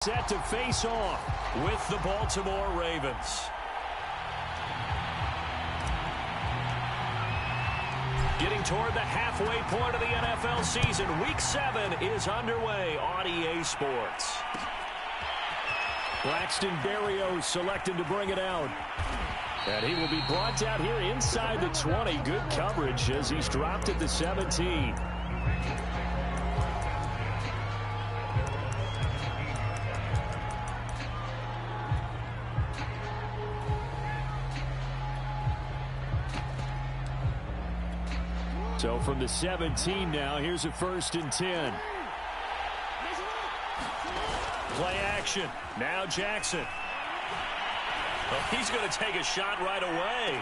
Set to face off with the Baltimore Ravens. Getting toward the halfway point of the NFL season. Week 7 is underway on EA Sports. Braxton Berrios selected to bring it out. And he will be brought out here inside the 20. Good coverage as he's dropped at the 17. So from the 17 now, here's a 1st and 10. Play action. Now Jackson. Well, he's going to take a shot right away.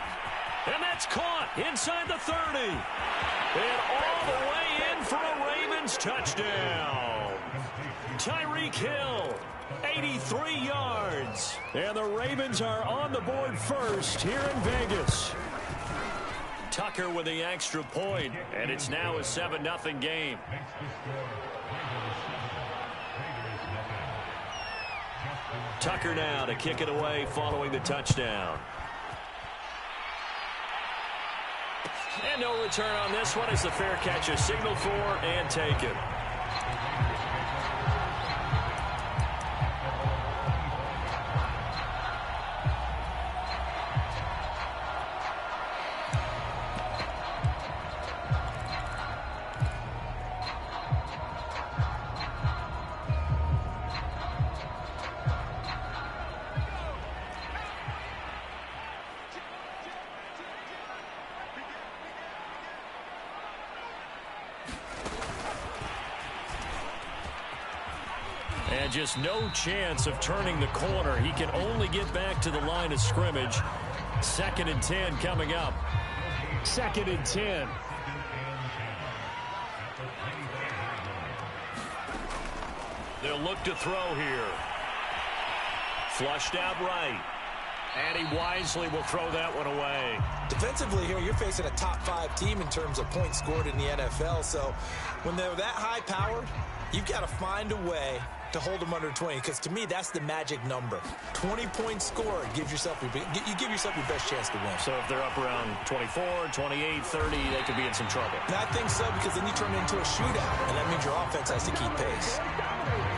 And that's caught inside the 30. And all the way in for a Ravens touchdown. Tyreek Hill, 83 yards. And the Ravens are on the board first here in Vegas. Tucker with the extra point, and it's now a 7-0 game. Tucker now to kick it away following the touchdown. And no return on this one as the fair catch is signaled for and taken. And just no chance of turning the corner. He can only get back to the line of scrimmage. 2nd and 10 coming up. 2nd and 10. They'll look to throw here. Flushed out right. And he wisely will throw that one away. Defensively here, you're facing a top 5 team in terms of points scored in the NFL. So when they're that high powered, you've got to find a way to hold them under 20, because to me that's the magic number. 20 points scored gives yourself your best chance to win. So if they're up around 24, 28, 30, they could be in some trouble. And I think so, because then you turn it into a shootout, and that means your offense has to keep pace.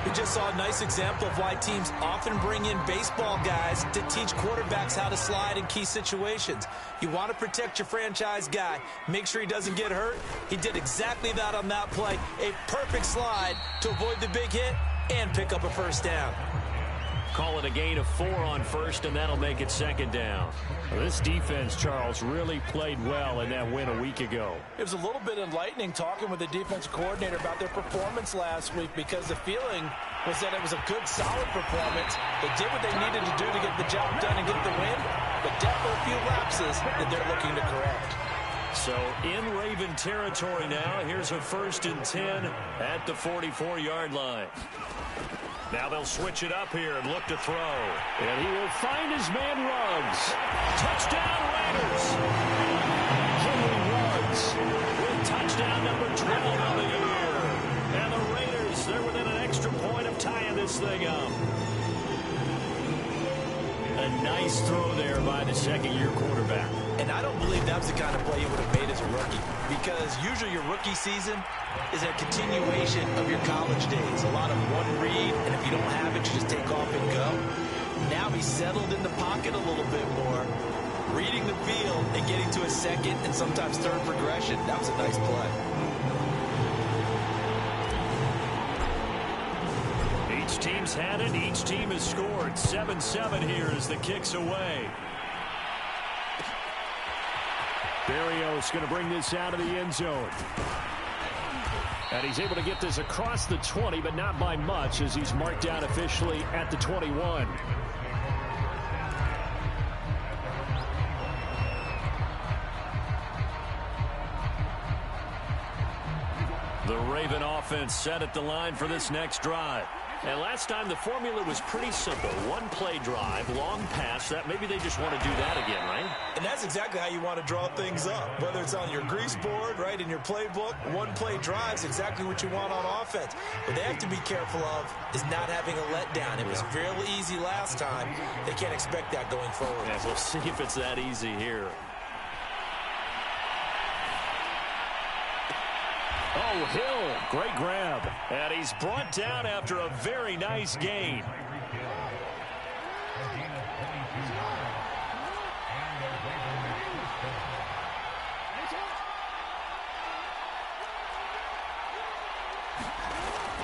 We just saw a nice example of why teams often bring in baseball guys to teach quarterbacks how to slide in key situations. You want to protect your franchise guy, make sure he doesn't get hurt. He did exactly that on that play. A perfect slide to avoid the big hit and pick up a 1st down. Call it a gain of 4 on 1st, and that'll make it 2nd down. Well, this defense, Charles, really played well in that win a week ago. It was a little bit enlightening talking with the defensive coordinator about their performance last week, because the feeling was that it was a good, solid performance. They did what they needed to do to get the job done and get the win, but definitely a few lapses that they're looking to correct. So in Raven territory now, here's a 1st and 10 at the 44-yard line. Now they'll switch it up here and look to throw. And he will find his man Ruggs. Touchdown Raiders! Henry Ruggs with touchdown number 12 on the year. And the Raiders, they're within an extra point of tying this thing up. A nice throw there by the 2nd-year quarterback. And I don't believe that was the kind of play you would have made as a rookie, because usually your rookie season is a continuation of your college days. A lot of one read, and if you don't have it, you just take off and go. Now he's settled in the pocket a little bit more, reading the field and getting to a 2nd and sometimes 3rd progression. That was a nice play. Each team's had it. Each team has scored. 7-7 here as the kick's away. Berrios going to bring this out of the end zone. And he's able to get this across the 20, but not by much, as he's marked down officially at the 21. The Raven offense set at the line for this next drive. And last time the formula was pretty simple. One-play drive, long pass. That maybe they just want to do that again, right? And that's exactly how you want to draw things up. Whether it's on your grease board, right, in your playbook, one-play drive is exactly what you want on offense. What they have to be careful of is not having a letdown. It was fairly easy last time. They can't expect that going forward. Yeah, we'll see if it's that easy here. Oh, Hill, great grab. And he's brought down after a very nice gain.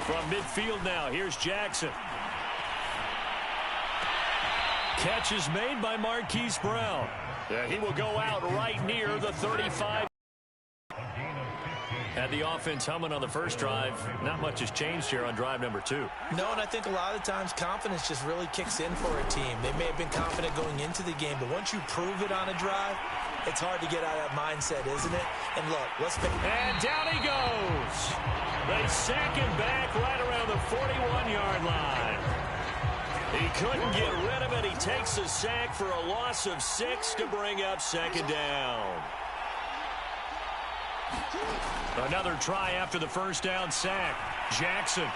From midfield now, here's Jackson. Catch is made by Marquise Brown. He will go out right near the 35. Had the offense humming on the first drive. Not much has changed here on drive number 2. No, and I think a lot of times confidence just really kicks in for a team. They may have been confident going into the game, but once you prove it on a drive, it's hard to get out of that mindset, isn't it? And look, let's make... And down he goes. They sack him back right around the 41-yard line. He couldn't get rid of it. He takes a sack for a loss of 6 to bring up second down. Another try after the first down sack. Jackson.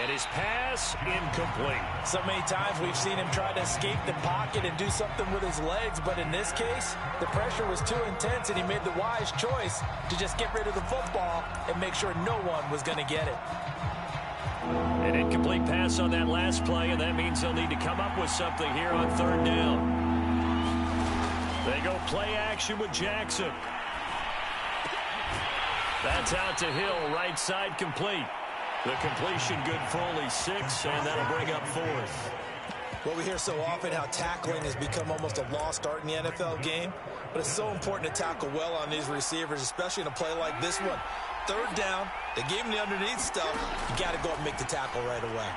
And his pass incomplete. So many times we've seen him try to escape the pocket and do something with his legs, but in this case, the pressure was too intense and he made the wise choice to just get rid of the football and make sure no one was going to get it. An incomplete pass on that last play, and that means they'll need to come up with something here on third down. They go play action with Jackson. That's out to Hill, right side complete. The completion good for only 6, and that'll bring up 4th. Well, we hear so often how tackling has become almost a lost art in the NFL game, but it's so important to tackle well on these receivers, especially in a play like this one. Third down, they gave him the underneath stuff. You got to go up and make the tackle right away.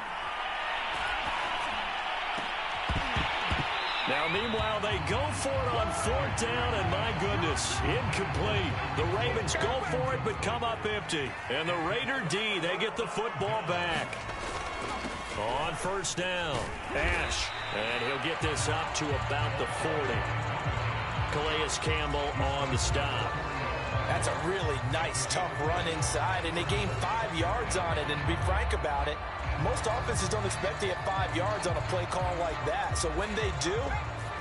Now, meanwhile, they go for it on 4th down, and my goodness, incomplete. The Ravens go for it, but come up empty. And the Raider D, they get the football back. On 1st down, Ash, and he'll get this up to about the 40. Calais Campbell on the stop. That's a really nice, tough run inside, and they gained 5 yards on it. And to be frank about it, most offenses don't expect to get 5 yards on a play call like that. So when they do,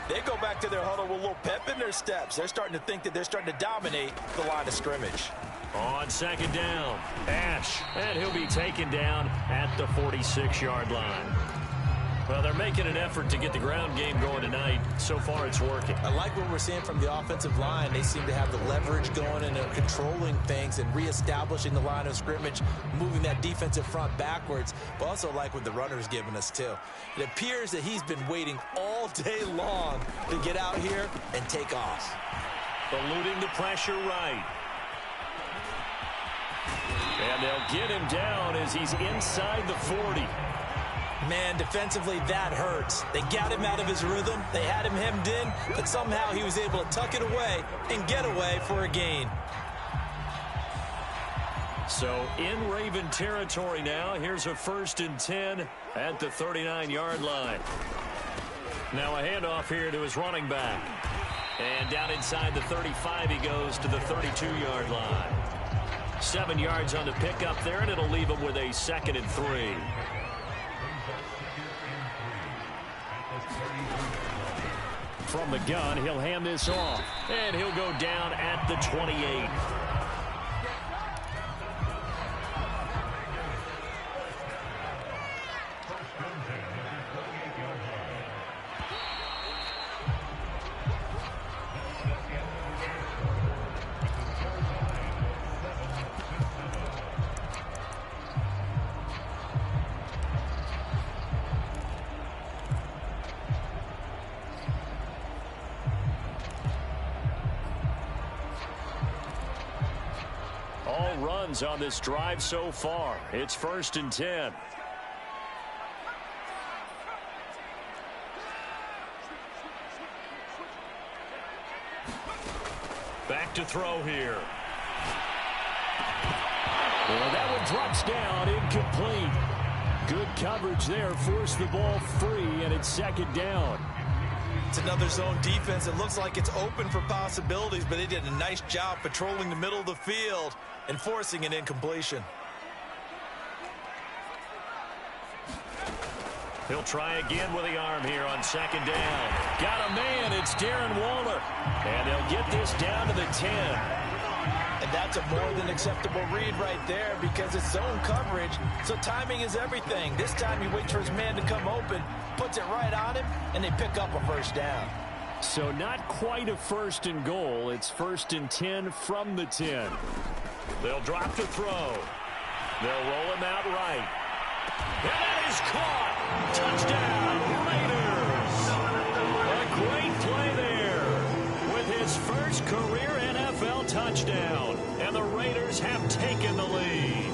they go back to their huddle with a little pep in their steps. They're starting to think that they're starting to dominate the line of scrimmage. On 2nd down, Ash, and he'll be taken down at the 46-yard line. Well, they're making an effort to get the ground game going tonight. So far, it's working. I like what we're seeing from the offensive line. They seem to have the leverage going and they're controlling things and reestablishing the line of scrimmage, moving that defensive front backwards. But also like what the runner's giving us, too. It appears that he's been waiting all day long to get out here and take off. Eluding the pressure right. And they'll get him down as he's inside the 40. Man, defensively, that hurts. They got him out of his rhythm. They had him hemmed in, but somehow he was able to tuck it away and get away for a gain. So in Raven territory now. Here's a 1st and 10 at the 39-yard line. Now a handoff here to his running back. And down inside the 35 he goes to the 32-yard line. 7 yards on the pickup there, and it'll leave him with a 2nd and 3. From the gun, he'll hand this off, and he'll go down at the 28. Runs on this drive so far. It's 1st and 10. Back to throw here. And that one drops down, incomplete. Good coverage there, forced the ball free, and it's second down. It's another zone defense. It looks like it's open for possibilities, but they did a nice job patrolling the middle of the field and forcing an incompletion. He'll try again with the arm here on second down. Got a man, it's Darren Waller. And they'll get this down to the 10. And that's a more than acceptable read right there because it's zone coverage, so timing is everything. This time he waits for his man to come open, puts it right on him, and they pick up a first down. So not quite a first and goal. It's first and 10 from the 10. They'll drop to throw. They'll roll him out right. And that is caught. Touchdown, Raiders. A great play there with his first career NFL touchdown. And the Raiders have taken the lead.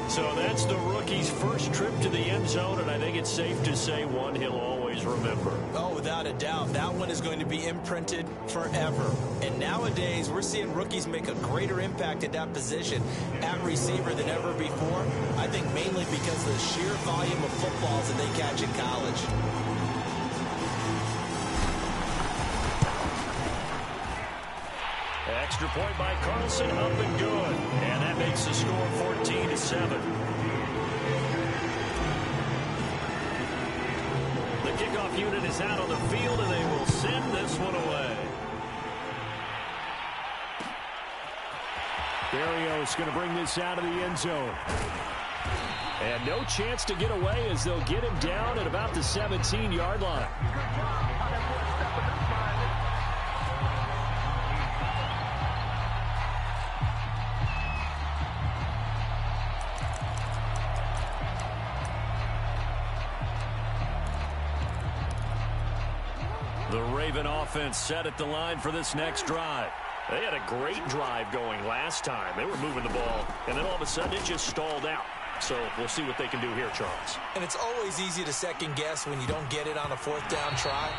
So that's the rookie's first trip to the end zone, and I think it's safe to say one he'll always remember. Oh, without a doubt, that one is going to be imprinted forever. And nowadays, we're seeing rookies make a greater impact at that position at receiver than ever before. I think mainly because of the sheer volume of footballs that they catch in college. Extra point by Carlson, up and good. And that makes the score 14-7. The kickoff unit is out on the field, and they will send this one away. Berrios going to bring this out of the end zone. And no chance to get away as they'll get him down at about the 17-yard line. The Raven offense set at the line for this next drive. They had a great drive going last time. They were moving the ball, and then all of a sudden it just stalled out. So we'll see what they can do here, Charles. And it's always easy to second guess when you don't get it on a fourth down try.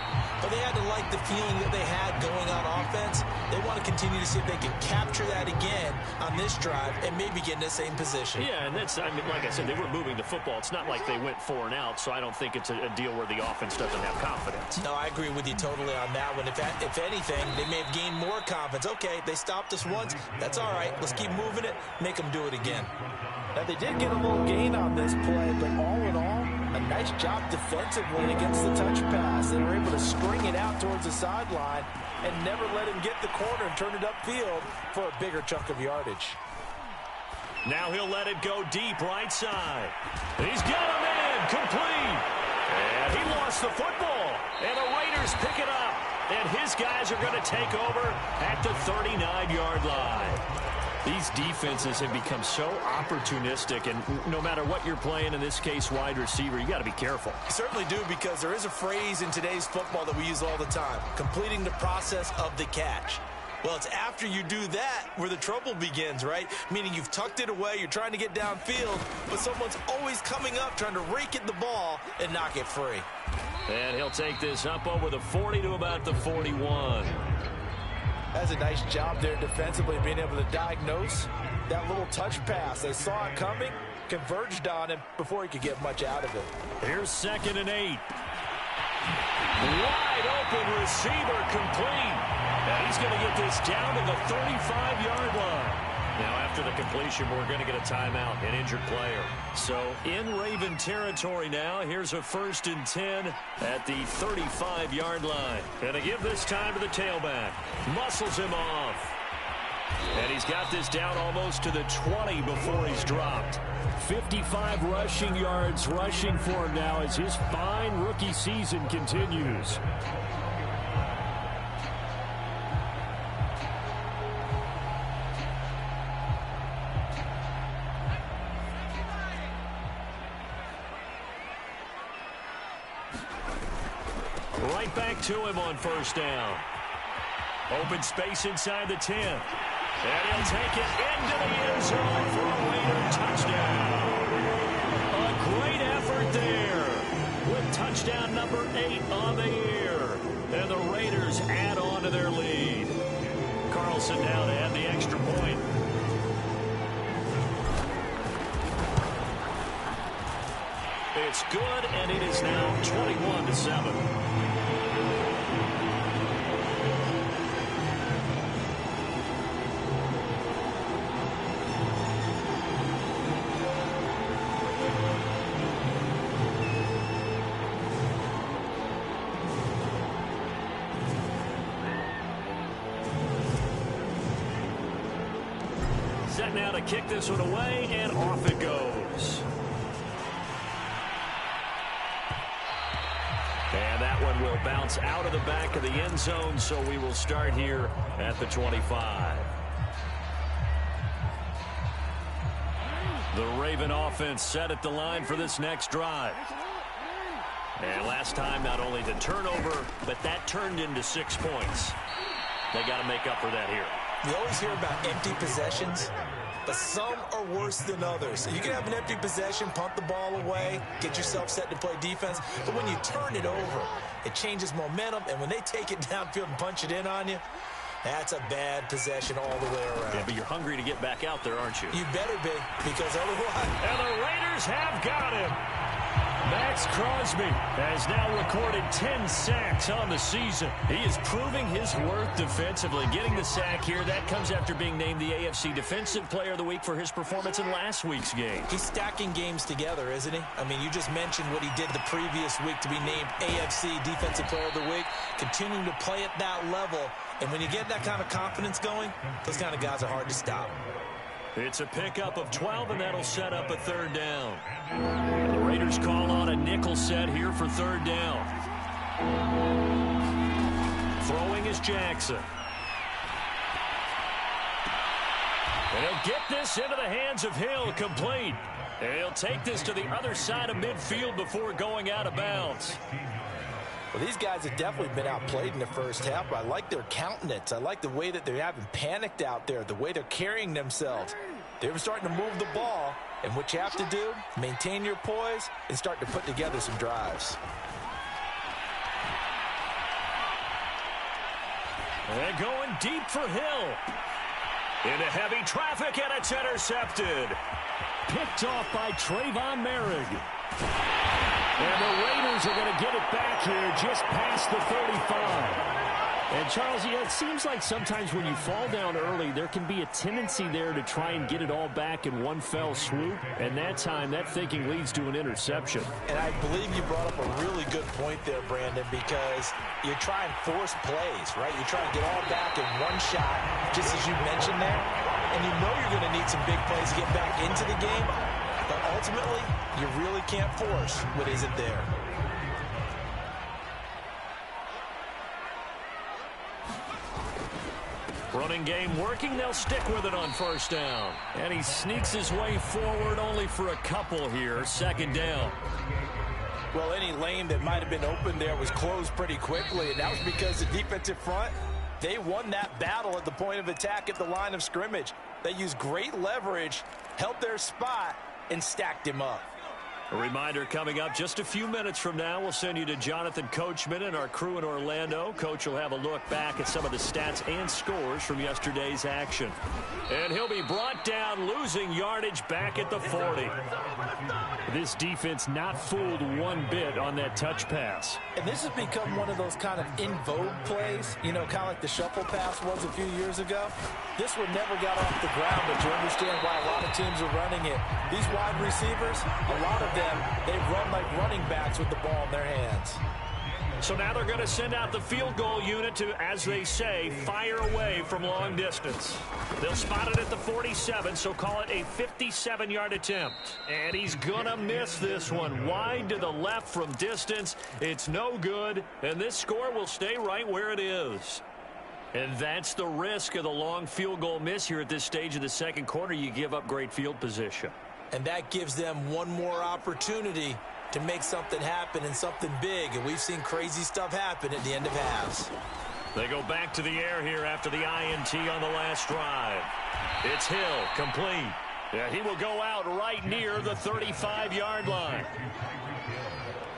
But they had to like the feeling that they had going on offense. They want to continue to see if they can capture that again on this drive and maybe get in the same position. Yeah, and that's, I mean, like I said, they were moving the football. It's not like they went 4 and out, so I don't think it's a deal where the offense doesn't have confidence. No, I agree with you totally on that one. If anything, they may have gained more confidence. Okay, they stopped us once. That's all right. Let's keep moving it, make them do it again. Now, they did get a little gain on this play, but all in all, a nice job defensively against the touch pass. They were able to string it out towards the sideline and never let him get the corner and turn it upfield for a bigger chunk of yardage. Now he'll let it go deep right side. He's got a man complete. And he lost the football. And the Raiders pick it up. And his guys are going to take over at the 39-yard line. These defenses have become so opportunistic, and no matter what you're playing, in this case wide receiver, you got to be careful. You certainly do, because there is a phrase in today's football that we use all the time, completing the process of the catch. Well, it's after you do that where the trouble begins, right? Meaning you've tucked it away, you're trying to get downfield, but someone's always coming up trying to rake at the ball and knock it free. And he'll take this up over the 40 to about the 41. That's a nice job there defensively, being able to diagnose that little touch pass. They saw it coming, converged on him before he could get much out of it. Here's 2nd and 8. Wide open receiver, complete. And he's going to get this down to the 35-yard line. Now, after the completion, we're going to get a timeout, an injured player. So, in Raven territory now, here's a 1st and 10 at the 35-yard line. And to give this time to the tailback. Muscles him off. And he's got this down almost to the 20 before he's dropped. 55 rushing yards rushing for him now as his fine rookie season continues. Right back to him on 1st down. Open space inside the 10. And he'll take it into the end zone for a Raider touchdown. A great effort there with touchdown number 8 on the year. And the Raiders add on to their lead. Carlson now to add the extra point. It's good, and it is now 21-7. Set now to kick this one away, and off it goes. And that one will bounce out of the back of the end zone, so we will start here at the 25. The Raven offense set at the line for this next drive. And last time, not only the turnover, but that turned into 6 points. They got to make up for that here. You always hear about empty possessions, but some are worse than others. You can have an empty possession, punt the ball away, get yourself set to play defense, but when you turn it over, it changes momentum, and when they take it downfield and punch it in on you, that's a bad possession all the way around. Yeah, but you're hungry to get back out there, aren't you? You better be, because otherwise... And the Raiders have got him. Max Crosby has now recorded 10 sacks on the season. He is proving his worth defensively. Getting the sack here, that comes after being named the AFC Defensive Player of the Week for his performance in last week's game. He's stacking games together, isn't he? I mean, you just mentioned what he did the previous week to be named AFC Defensive Player of the Week, continuing to play at that level. And when you get that kind of confidence going, those kind of guys are hard to stop. It's a pickup of 12, and that'll set up a third down. And the Raiders call on a nickel set here for third down. Throwing is Jackson. And he'll get this into the hands of Hill, complete. And he'll take this to the other side of midfield before going out of bounds. Well, these guys have definitely been outplayed in the first half, but I like their countenance. I like the way that they haven't panicked out there, the way they're carrying themselves. They're starting to move the ball, and what you have to do, maintain your poise and start to put together some drives. And going deep for Hill. Into heavy traffic, and it's intercepted. Picked off by Trayvon Merrick. And the Raiders are going to get it back here just past the 35. And, Charles, it seems like sometimes when you fall down early, there can be a tendency there to try and get it all back in one fell swoop. And that time, that thinking leads to an interception. And I believe you brought up a really good point there, Brandon, because you try and force plays, right? You try and get all back in one shot, just as you mentioned there. And you know you're going to need some big plays to get back into the game. But ultimately, you really can't force what isn't there. Running game working. They'll stick with it on first down. And he sneaks his way forward only for a couple here. Second down. Well, any lane that might have been open there was closed pretty quickly, and that was because the defensive front, they won that battle at the point of attack at the line of scrimmage. They used great leverage, held their spot, and stacked him up. A reminder coming up just a few minutes from now. We'll send you to Jonathan Coachman and our crew in Orlando. Coach will have a look back at some of the stats and scores from yesterday's action. And he'll be brought down, losing yardage back at the 40. This defense not fooled one bit on that touch pass. And this has become one of those kind of in vogue plays, you know, kind of like the shuffle pass was a few years ago. This one never got off the ground, but you understand why a lot of teams are running it. These wide receivers, a lot of them, they run like running backs with the ball in their hands. So now they're going to send out the field goal unit to, as they say, fire away from long distance. They'll spot it at the 47, so call it a 57-yard attempt. And he's going to miss this one. Wide to the left from distance. It's no good, and this score will stay right where it is. And that's the risk of the long field goal miss here at this stage of the second quarter. You give up great field position. And that gives them one more opportunity to make something happen and something big. And we've seen crazy stuff happen at the end of halves. They go back to the air here after the INT on the last drive. It's Hill, complete. Yeah, he will go out right near the 35-yard line.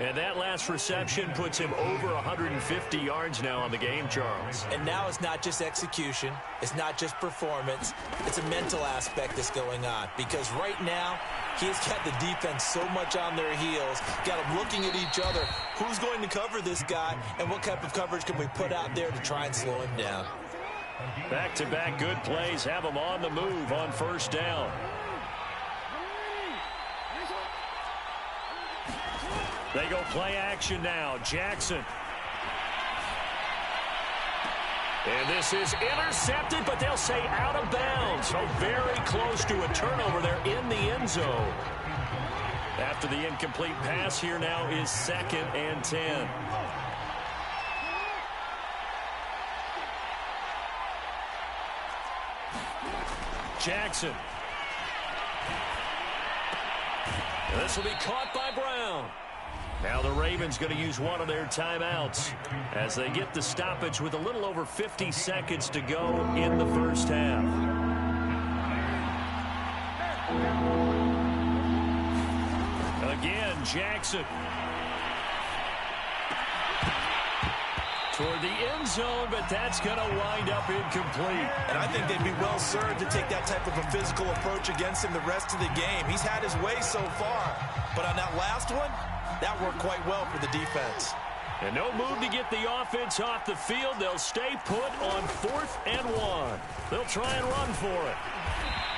And that last reception puts him over 150 yards now on the game, Charles. And now it's not just execution. It's not just performance. It's a mental aspect that's going on. Because right now, he's got the defense so much on their heels, got them looking at each other. Who's going to cover this guy, and what type of coverage can we put out there to try and slow him down? Back-to-back good plays have him on the move on first down. They go play action now. Jackson. And this is intercepted, but they'll say out of bounds. So very close to a turnover there in the end zone. After the incomplete pass, here now is 2nd and 10. Jackson. And this will be caught by Brown. Now the Ravens going to use one of their timeouts as they get the stoppage with a little over 50 seconds to go in the first half. Again, Jackson. Toward the end zone, but that's going to wind up incomplete. And I think they'd be well served to take that type of a physical approach against him the rest of the game. He's had his way so far, but on that last one, that worked quite well for the defense. And no move to get the offense off the field. They'll stay put on 4th and 1. They'll try and run for it.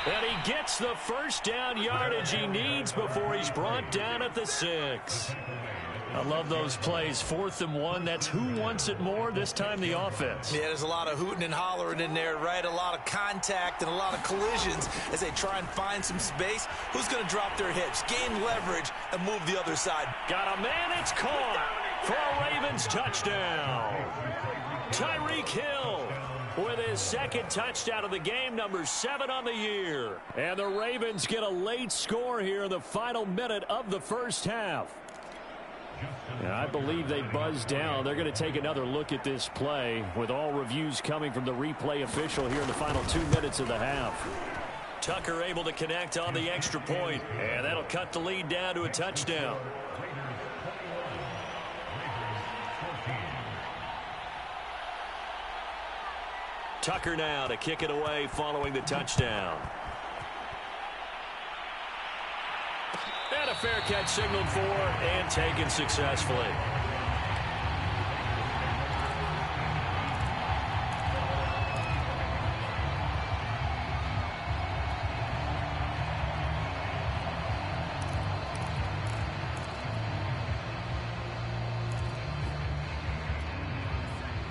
And he gets the first down yardage he needs before he's brought down at the 6. I love those plays. 4th and 1. That's who wants it more, this time the offense. Yeah, there's a lot of hooting and hollering in there, right? A lot of contact and a lot of collisions as they try and find some space. Who's going to drop their hips, gain leverage, and move the other side? Got a man. It's caught for a Ravens touchdown. Tyreek Hill with his 2nd touchdown of the game, number 7 on the year. And the Ravens get a late score here in the final minute of the first half. And I believe they buzzed down. They're going to take another look at this play with all reviews coming from the replay official here in the final 2 minutes of the half. Tucker able to connect on the extra point, and that'll cut the lead down to a touchdown. Tucker now to kick it away following the touchdown. And a fair catch signaled for and taken successfully.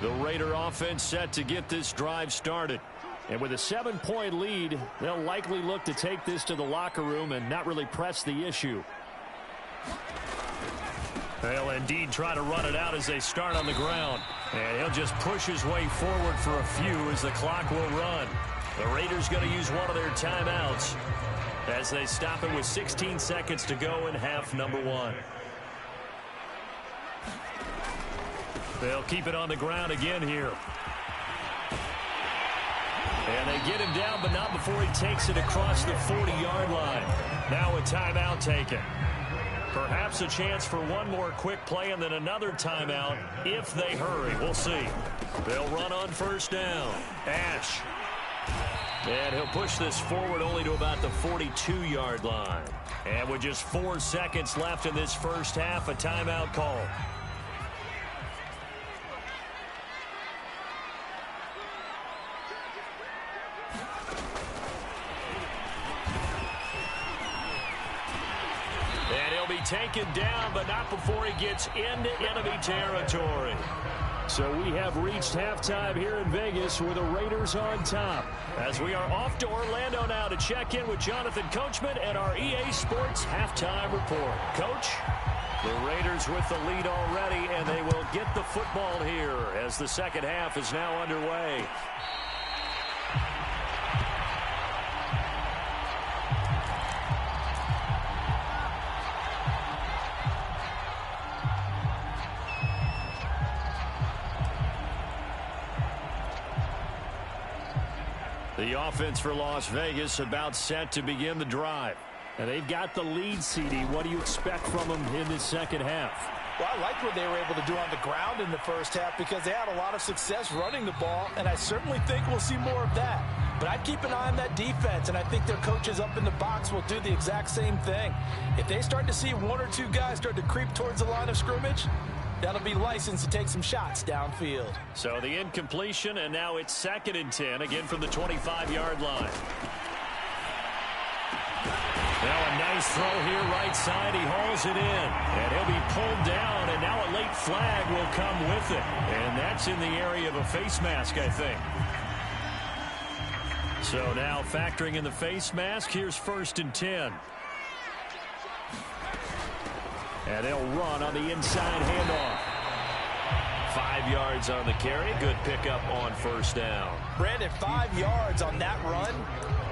The Raider offense set to get this drive started. And with a 7-point lead, they'll likely look to take this to the locker room and not really press the issue. They'll indeed try to run it out as they start on the ground. And he'll just push his way forward for a few as the clock will run. The Raiders going to use one of their timeouts as they stop it with 16 seconds to go in half number 1. They'll keep it on the ground again here. And they get him down, but not before he takes it across the 40-yard line. Now a timeout taken. Perhaps a chance for one more quick play and then another timeout if they hurry. We'll see. They'll run on first down. Ash. And he'll push this forward only to about the 42-yard line. And with just 4 seconds left in this first half, a timeout call. Taken down, but not before he gets into enemy territory. So we have reached halftime here in Vegas with the Raiders on top. As we are off to Orlando now to check in with Jonathan Coachman and our EA Sports halftime report. Coach, the Raiders with the lead already, and they will get the football here as the second half is now underway. The offense for Las Vegas about set to begin the drive. And they've got the lead, CD. What do you expect from them in this second half? Well, I like what they were able to do on the ground in the first half because they had a lot of success running the ball, and I certainly think we'll see more of that. But I'd keep an eye on that defense, and I think their coaches up in the box will do the exact same thing. If they start to see one or two guys start to creep towards the line of scrimmage, that'll be licensed to take some shots downfield. So the incompletion, and now it's 2nd and 10, again from the 25-yard line. Now a nice throw here right side. He hauls it in, and he'll be pulled down, and now a late flag will come with it. And that's in the area of a face mask, I think. So now factoring in the face mask, here's 1st and 10. And they'll run on the inside handoff. 5 yards on the carry. Good pickup on 1st down. Brandon, 5 yards on that run.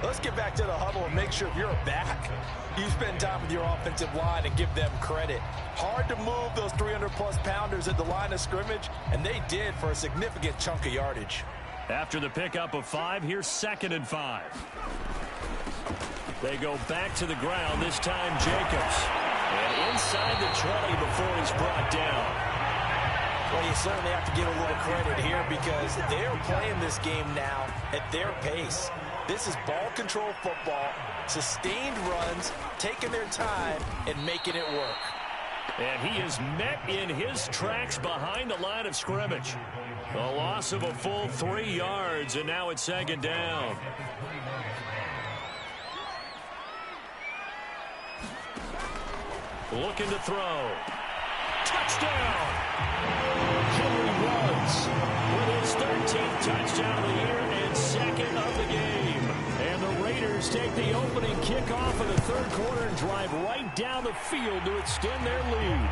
Let's get back to the huddle and make sure if you're a back, you spend time with your offensive line and give them credit. Hard to move those 300-plus pounders at the line of scrimmage, and they did for a significant chunk of yardage. After the pickup of 5, here's 2nd and 5. They go back to the ground, this time Jacobs. And inside the 20 before he's brought down. Well, you certainly have to give a little credit here because they're playing this game now at their pace. This is ball control football, sustained runs, taking their time, and making it work. And he is met in his tracks behind the line of scrimmage. A loss of a full 3 yards, and now it's 2nd down. Looking to throw. Touchdown! Henry Ruggs with his 13th touchdown of the year and 2nd of the game. And the Raiders take the opening kickoff of the 3rd quarter and drive right down the field to extend their lead.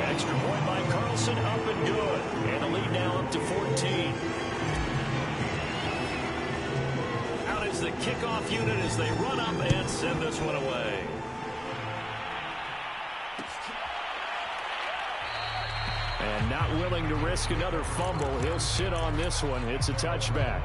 Extra point by Carlson, up and good. And the lead now up to 14. Out is the kickoff unit as they run up and send this one away. And not willing to risk another fumble. He'll sit on this one. It's a touchback.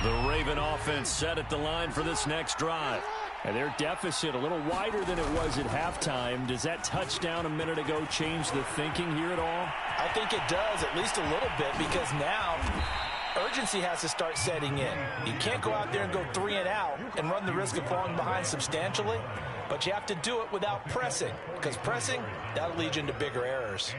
The Raven offense set at the line for this next drive. And their deficit a little wider than it was at halftime. Does that touchdown a minute ago change the thinking here at all? I think it does, at least a little bit, because now urgency has to start setting in. You can't go out there and go 3 and out and run the risk of falling behind substantially. But you have to do it without pressing, because pressing, that'll lead you into bigger errors.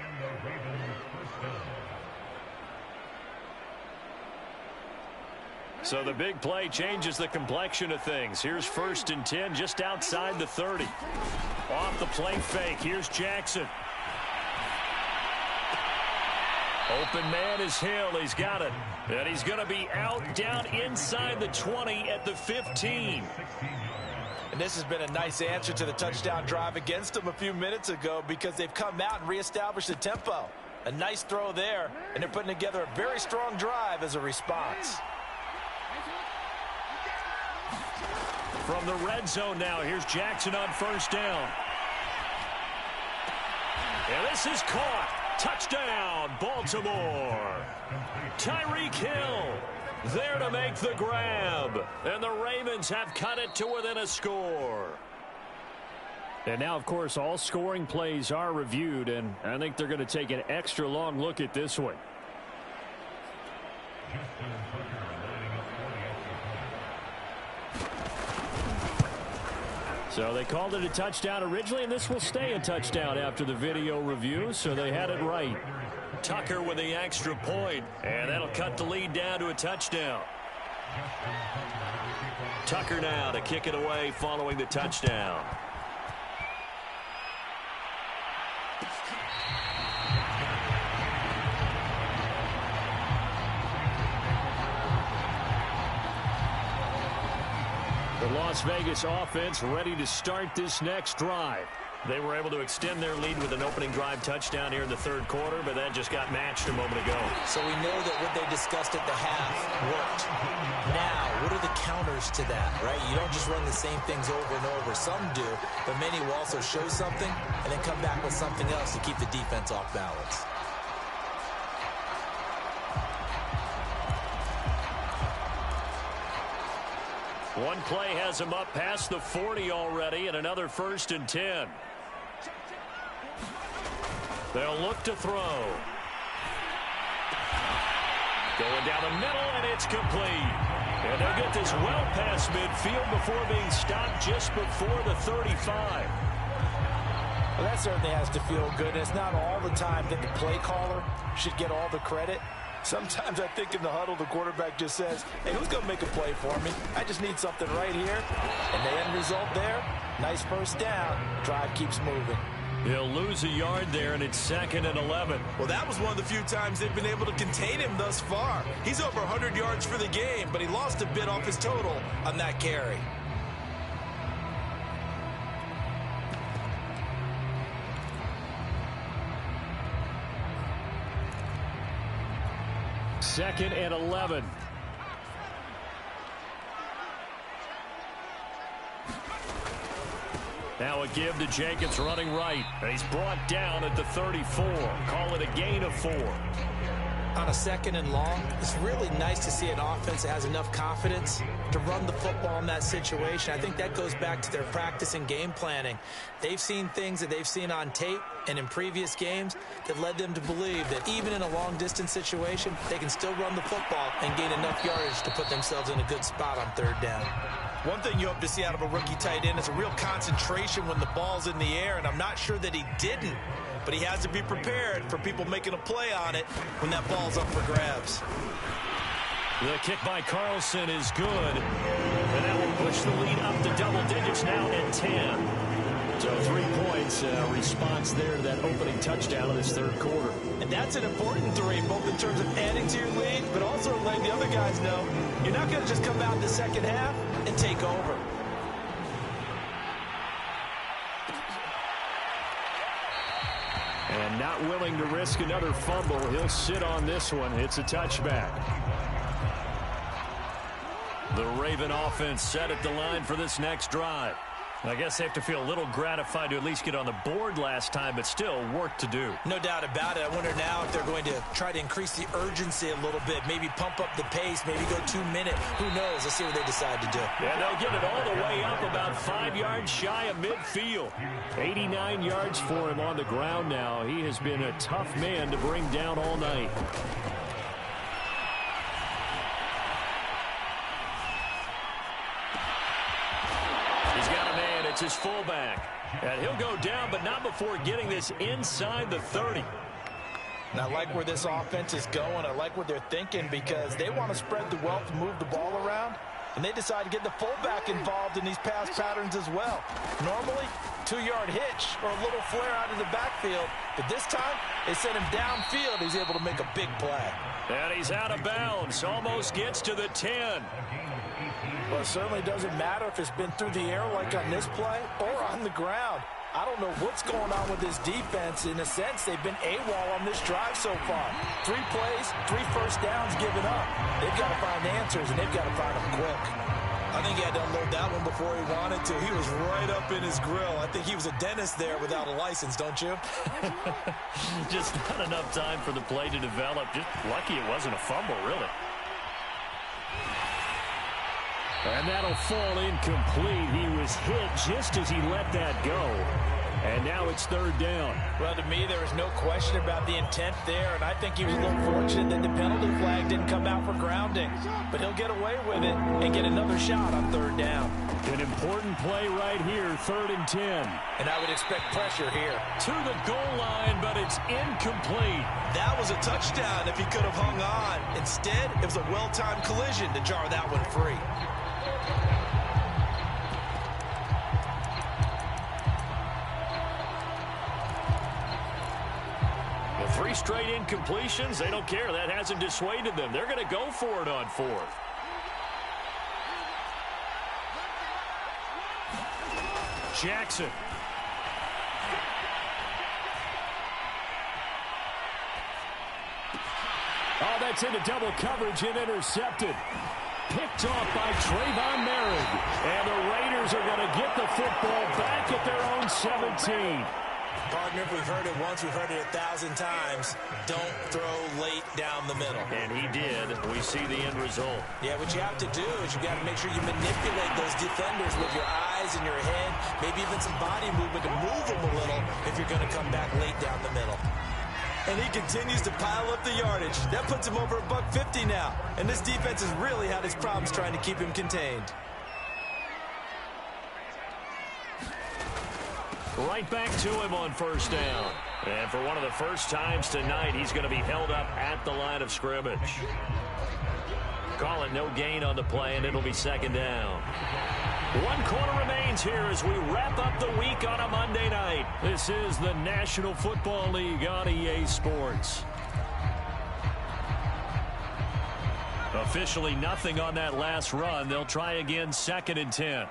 So the big play changes the complexion of things. Here's 1st and 10 just outside the 30. Off the play fake. Here's Jackson. Open man is Hill. He's got it. And he's going to be out down inside the 20 at the 15. And this has been a nice answer to the touchdown drive against them a few minutes ago because they've come out and reestablished the tempo. A nice throw there, and they're putting together a very strong drive as a response. From the red zone now, here's Jackson on 1st down. And this is caught. Touchdown, Baltimore. Tyreek Hill there to make the grab. And the Ravens have cut it to within a score. And now, of course, all scoring plays are reviewed, and I think they're going to take an extra long look at this one. So they called it a touchdown originally, and this will stay a touchdown after the video review, so they had it right. Tucker with the extra point, and that'll cut the lead down to a touchdown. Tucker now to kick it away following the touchdown. The Las Vegas offense ready to start this next drive. They were able to extend their lead with an opening drive touchdown here in the 3rd quarter, but that just got matched a moment ago. So we know that what they discussed at the half worked. Now, what are the counters to that, right? You don't just run the same things over and over. Some do, but many will also show something and then come back with something else to keep the defense off balance. One play has him up past the 40 already, and another 1st and 10. They'll look to throw. Going down the middle, and it's complete. And they'll get this well past midfield before being stopped just before the 35. Well, that certainly has to feel good. It's not all the time that the play caller should get all the credit. Sometimes I think in the huddle, the quarterback just says, hey, who's going to make a play for me? I just need something right here. And the end result there, nice first down. Drive keeps moving. He'll lose a yard there, and it's 2nd and 11. Well, that was one of the few times they've been able to contain him thus far. He's over 100 yards for the game, but he lost a bit off his total on that carry. Second and 11. Now a give to Jacobs running right. And he's brought down at the 34. Call it a gain of 4. On a 2nd and long, it's really nice to see an offense that has enough confidence to run the football in that situation. I think that goes back to their practice and game planning. They've seen things that they've seen on tape and in previous games that led them to believe that even in a long-distance situation, they can still run the football and gain enough yardage to put themselves in a good spot on 3rd down. One thing you hope to see out of a rookie tight end is a real concentration when the ball's in the air, and I'm not sure that he didn't. But he has to be prepared for people making a play on it when that ball's up for grabs. The kick by Carlson is good. And that will push the lead up to double digits now at 10. So 3 points, response there to that opening touchdown in this 3rd quarter. And that's an important 3, both in terms of adding to your lead, but also letting the other guys know you're not going to just come out in the 2nd half and take over. And not willing to risk another fumble. He'll sit on this one. It's a touchback. The Raven offense set at the line for this next drive. I guess they have to feel a little gratified to at least get on the board last time, but still work to do. No doubt about it. I wonder now if they're going to try to increase the urgency a little bit, maybe pump up the pace, maybe go 2-minute. Who knows? Let's see what they decide to do. And they'll get it all the way up about 5 yards shy of midfield. 89 yards for him on the ground now. He has been a tough man to bring down all night. It's his fullback. And he'll go down, but not before getting this inside the 30. And I like where this offense is going. I like what they're thinking because they want to spread the wealth and move the ball around. And they decide to get the fullback involved in these pass patterns as well. Normally, 2-yard hitch or a little flare out of the backfield. But this time, they sent him downfield. He's able to make a big play. And he's out of bounds. Almost gets to the 10. Well, it certainly doesn't matter if it's been through the air like on this play or on the ground. I don't know what's going on with this defense. In a sense, they've been AWOL on this drive so far. 3 plays, 3 first downs given up. They've got to find answers, and they've got to find them quick. I think he had to unload that one before he wanted to. He was right up in his grill. I think he was a dentist there without a license, don't you? Just not enough time for the play to develop. Just lucky it wasn't a fumble, really. And that'll fall incomplete. He was hit just as he let that go. And now it's 3rd down. Well, to me, there is no question about the intent there, and I think he was a little fortunate that the penalty flag didn't come out for grounding. But he'll get away with it and get another shot on 3rd down. An important play right here, 3rd and 10. And I would expect pressure here. To the goal line, but it's incomplete. That was a touchdown if he could have hung on. Instead, it was a well-timed collision to jar that one free. The 3 straight incompletions, they don't care. That hasn't dissuaded them. They're going to go for it on 4th. Jackson. Oh, that's into double coverage and intercepted. Picked off by Trayvon Merritt. And the Raiders are going to get the football back at their own 17. Partner, if we've heard it once, we've heard it 1,000 times. Don't throw late down the middle. And he did. We see the end result. Yeah, what you have to do is you got to make sure you manipulate those defenders with your eyes and your head, maybe even some body movement to move them a little if you're going to come back late down the middle. And he continues to pile up the yardage. That puts him over $150 now. And this defense has really had its problems trying to keep him contained. Right back to him on first down. And for one of the first times tonight, he's going to be held up at the line of scrimmage. Call it no gain on the play, and it'll be second down. 1 quarter remains here as we wrap up the week on a Monday night. This is the National Football League on EA Sports. Officially nothing on that last run. They'll try again, 2nd and 10.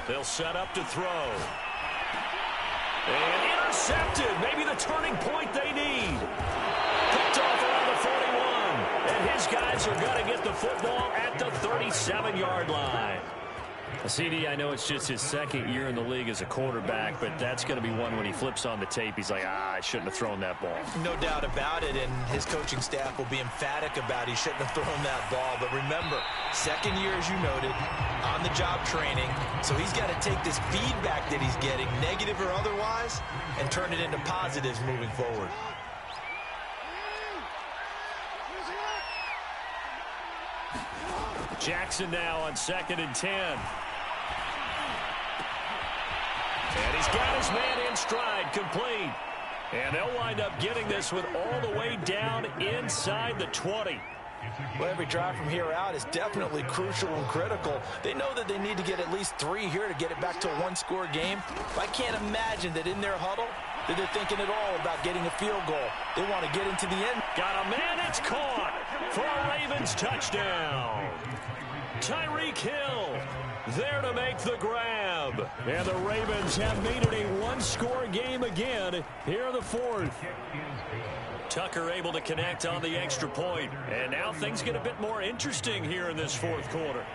They'll set up to throw. And intercepted. Maybe the turning point they need. Picked off around the 41. And his guys are going to get the football at the 37-yard line. CD, I know it's just his 2nd year in the league as a quarterback, but that's going to be one when he flips on the tape. He's like, I shouldn't have thrown that ball. No doubt about it, and his coaching staff will be emphatic about he shouldn't have thrown that ball. But remember, 2nd year, as you noted, on-the-job training. So he's got to take this feedback that he's getting, negative or otherwise, and turn it into positives moving forward. Jackson now on 2nd and 10. And he's got his man in stride, complete. And they'll wind up getting this one all the way down inside the 20. Well, every drive from here out is definitely crucial and critical. They know that they need to get at least 3 here to get it back to a 1-score game. But I can't imagine that in their huddle that they're thinking at all about getting a field goal. They want to get into the end. Got a man, it's caught for a Ravens touchdown. Tyreek Hill there to make the grab. And the Ravens have made it a 1-score game again here in the 4th. Tucker able to connect on the extra point. And now things get a bit more interesting here in this 4th quarter.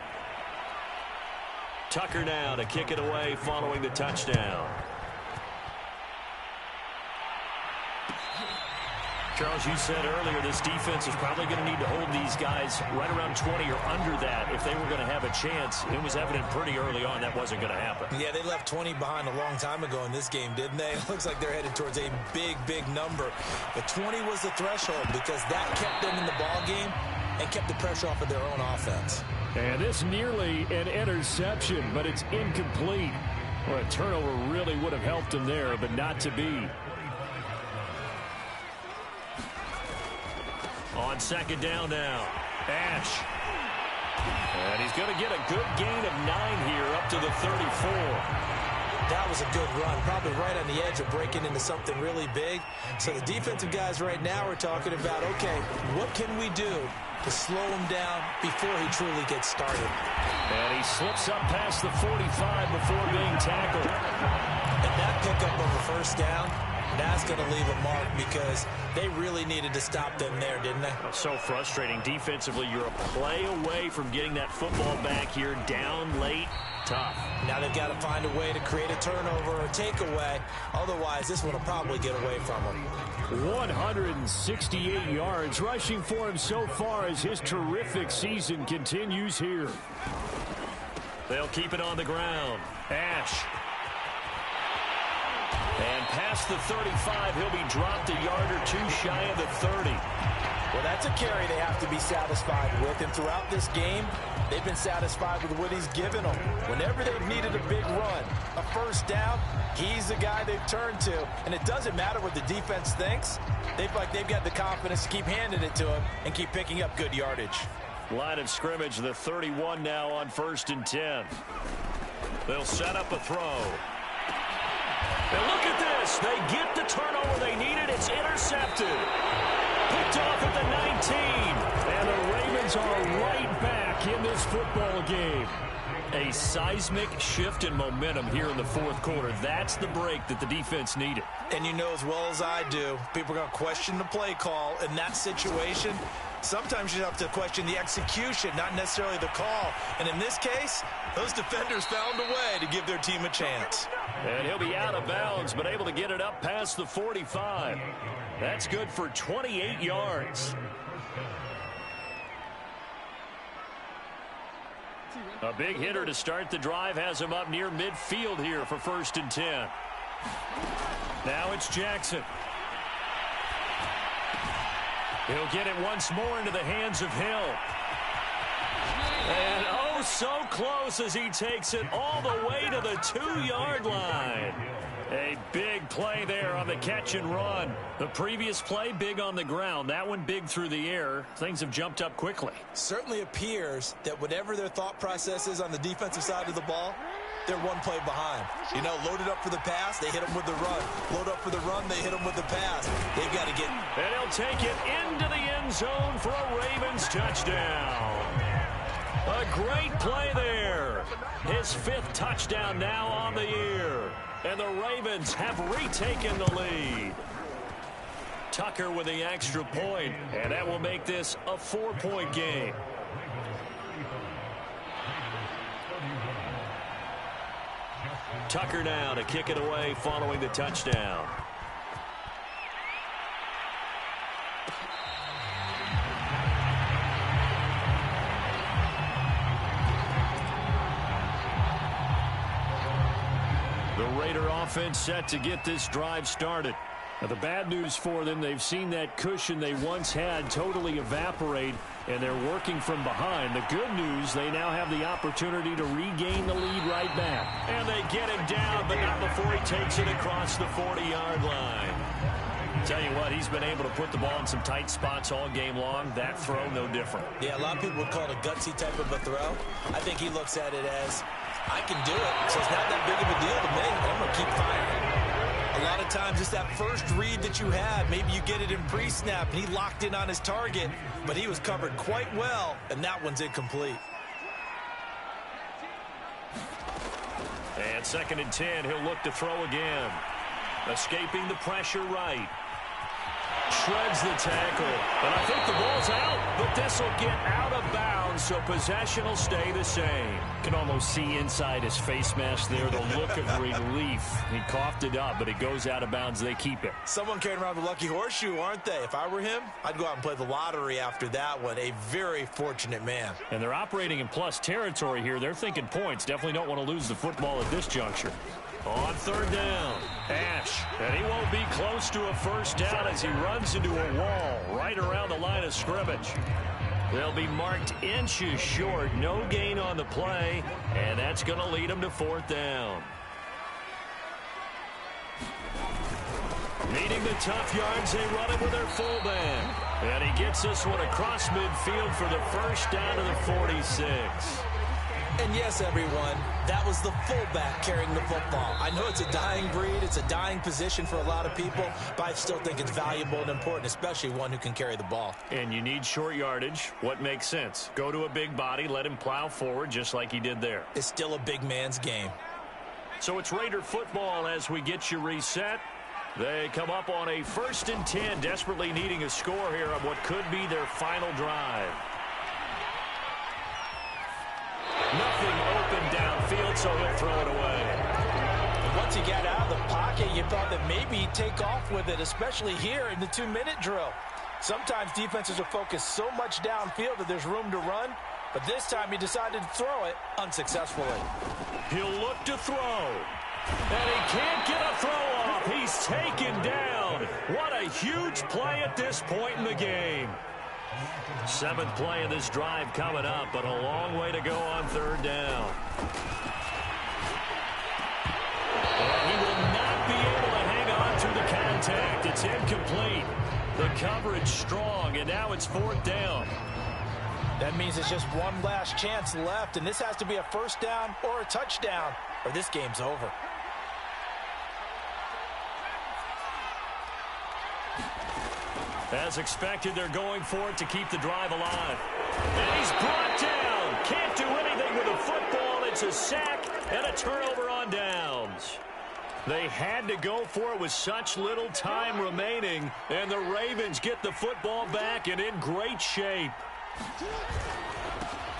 Tucker now to kick it away following the touchdown. Charles, you said earlier this defense is probably going to need to hold these guys right around 20 or under that if they were going to have a chance. It was evident pretty early on that wasn't going to happen. Yeah, they left 20 behind a long time ago in this game, didn't they? It looks like they're headed towards a big, big number. But 20 was the threshold because that kept them in the ball game and kept the pressure off of their own offense. And this nearly an interception, but it's incomplete. Well, a turnover really would have helped him there, but not to be. On 2nd down now, Ash. And he's going to get a good gain of 9 here up to the 34. That was a good run, probably right on the edge of breaking into something really big. So the defensive guys right now are talking about, okay, what can we do to slow him down before he truly gets started? And he slips up past the 45 before being tackled. And that pickup of a first down, that's going to leave a mark because they really needed to stop them there, didn't they? So frustrating. Defensively, you're a play away from getting that football back here down late. Tough. Now they've got to find a way to create a turnover or takeaway. Otherwise, this one will probably get away from them. 168 yards rushing for him so far as his terrific season continues here. They'll keep it on the ground. Ash. And past the 35, he'll be dropped a yard or two shy of the 30. Well, that's a carry they have to be satisfied with. And throughout this game, they've been satisfied with what he's given them. Whenever they've needed a big run, a first down, he's the guy they've turned to. And it doesn't matter what the defense thinks. They've got the confidence to keep handing it to him and keep picking up good yardage. Line of scrimmage, the 31 now on 1st and 10. They'll set up a throw. And look at this. They get the turnover they needed. It's intercepted. Picked off at the 19. And the Ravens are right back in this football game. A seismic shift in momentum here in the 4th quarter. That's the break that the defense needed. And you know as well as I do, people are going to question the play call in that situation. Sometimes you have to question the execution, not necessarily the call. And in this case, those defenders found a way to give their team a chance. And he'll be out of bounds, but able to get it up past the 45. That's good for 28 yards. A big hitter to start the drive has him up near midfield here for 1st and 10. Now it's Jackson. He'll get it once more into the hands of Hill. And oh, so close as he takes it all the way to the 2-yard line. A big play there on the catch and run. The previous play, big on the ground. That one big through the air. Things have jumped up quickly. Certainly appears that whatever their thought process is on the defensive side of the ball, they're one play behind. You know, loaded up for the pass, they hit them with the run. Load up for the run, they hit them with the pass. They've got to get... And he'll take it into the end zone for a Ravens touchdown. A great play there. His 5th touchdown now on the year. And the Ravens have retaken the lead. Tucker with the extra point, and that will make this a 4-point game. Tucker now to kick it away following the touchdown. The Raider offense set to get this drive started. Now, the bad news for them, they've seen that cushion they once had totally evaporate, and they're working from behind. The good news, they now have the opportunity to regain the lead right back. And they get him down, but not before he takes it across the 40-yard line. Tell you what, he's been able to put the ball in some tight spots all game long. That throw, no different. Yeah, a lot of people would call it a gutsy type of a throw. I think he looks at it as, I can do it, so it's not that big of a deal to me. I'm going to keep firing. A lot of times it's that first read that you have. Maybe you get it in pre-snap, and he locked in on his target, but he was covered quite well, and that one's incomplete. And 2nd and 10, he'll look to throw again. Escaping the pressure right. Shreds the tackle. And I think the ball's out, but this will get out of bounds, so possession will stay the same. Can almost see inside his face mask there, the look of relief. He coughed it up, but it goes out of bounds. They keep it. Someone carrying around the lucky horseshoe, aren't they? If I were him, I'd go out and play the lottery after that one. A very fortunate man. And they're operating in plus territory here. They're thinking points. Definitely don't want to lose the football at this juncture. On 3rd down, Ash, and he won't be close to a first down as he runs into a wall right around the line of scrimmage. They'll be marked inches short, no gain on the play, and that's going to lead them to 4th down. Needing the tough yards, they run it with their fullback. And he gets this one across midfield for the first down to the 46. And yes, everyone, that was the fullback carrying the football. I know it's a dying breed, it's a dying position for a lot of people, but I still think it's valuable and important, especially one who can carry the ball. And you need short yardage. What makes sense? Go to a big body, let him plow forward just like he did there. It's still a big man's game. So it's Raider football as we get you reset. They come up on a 1st and 10, desperately needing a score here on what could be their final drive. Nothing open downfield, so he'll throw it away. And once he got out of the pocket, you thought that maybe he'd take off with it, especially here in the 2-minute drill. Sometimes defenses are focused so much downfield that there's room to run, but this time he decided to throw it unsuccessfully. He'll look to throw. And he can't get a throw off. He's taken down. What a huge play at this point in the game. 7th play of this drive coming up, but a long way to go on 3rd down. And he will not be able to hang on to the contact. It's incomplete. The coverage strong, and now it's 4th down. That means it's just one last chance left, and this has to be a first down or a touchdown, or this game's over. As expected, they're going for it to keep the drive alive. And he's brought down. Can't do anything with the football. It's a sack and a turnover on downs. They had to go for it with such little time remaining, and the Ravens get the football back and in great shape.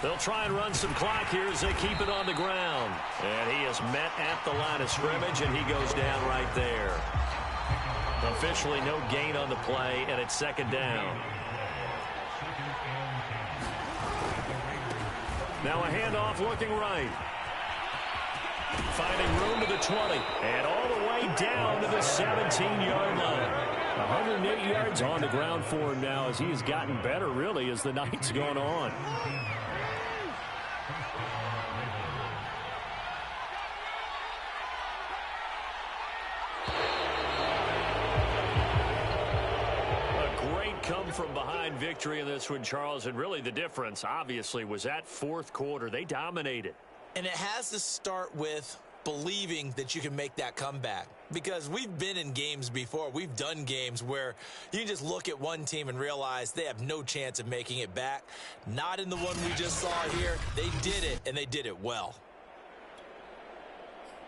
They'll try and run some clock here as they keep it on the ground. And he is met at the line of scrimmage, and he goes down right there. Officially no gain on the play, and it's second down. Now a handoff looking right. Finding room to the 20, and all the way down to the 17-yard line. 108 yards on the ground for him now as he has gotten better, really, as the night's gone on. Come-from-behind victory in this one, Charles, and really the difference, obviously, was that fourth quarter. They dominated. And it has to start with believing that you can make that comeback. Because we've been in games before. We've done games where you can just look at one team and realize they have no chance of making it back. Not in the one we just saw here. They did it, and they did it well.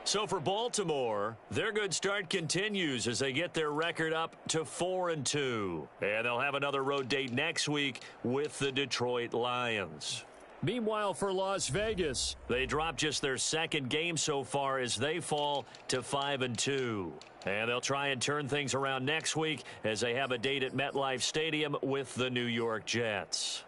So for Baltimore, their good start continues as they get their record up to 4-2. And they'll have another road date next week with the Detroit Lions. Meanwhile, for Las Vegas, they dropped just their second game so far as they fall to 5-2. And they'll try and turn things around next week as they have a date at MetLife Stadium with the New York Jets.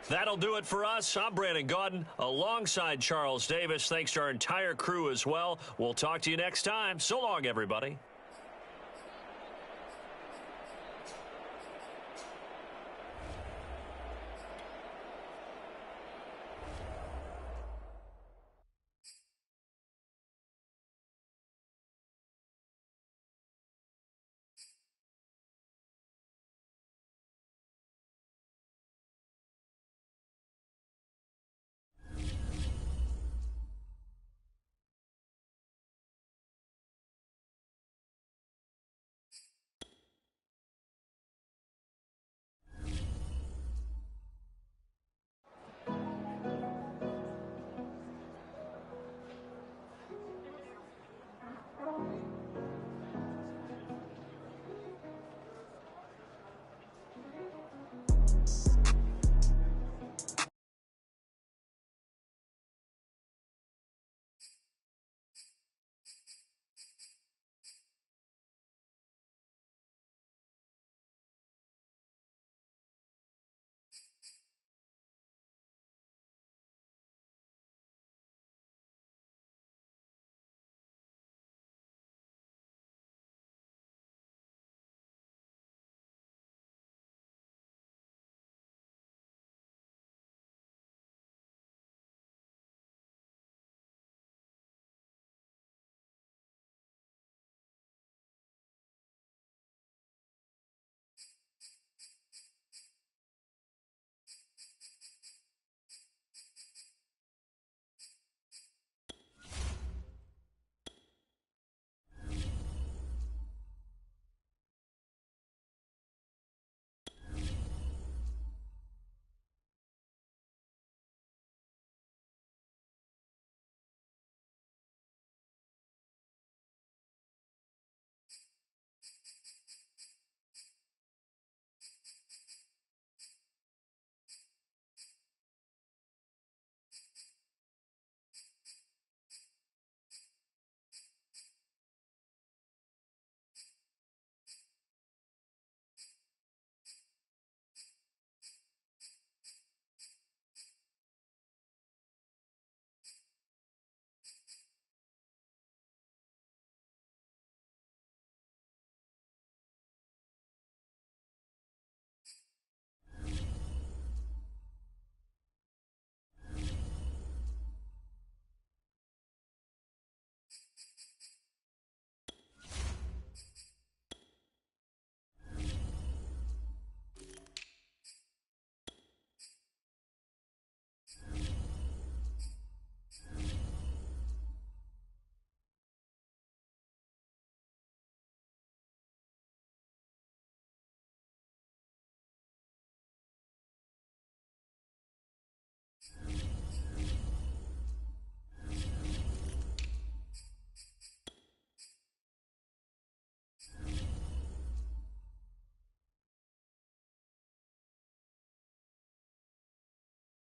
That'll do it for us. I'm Brandon Gaudin alongside Charles Davis. Thanks to our entire crew as well. We'll talk to you next time. So long, everybody.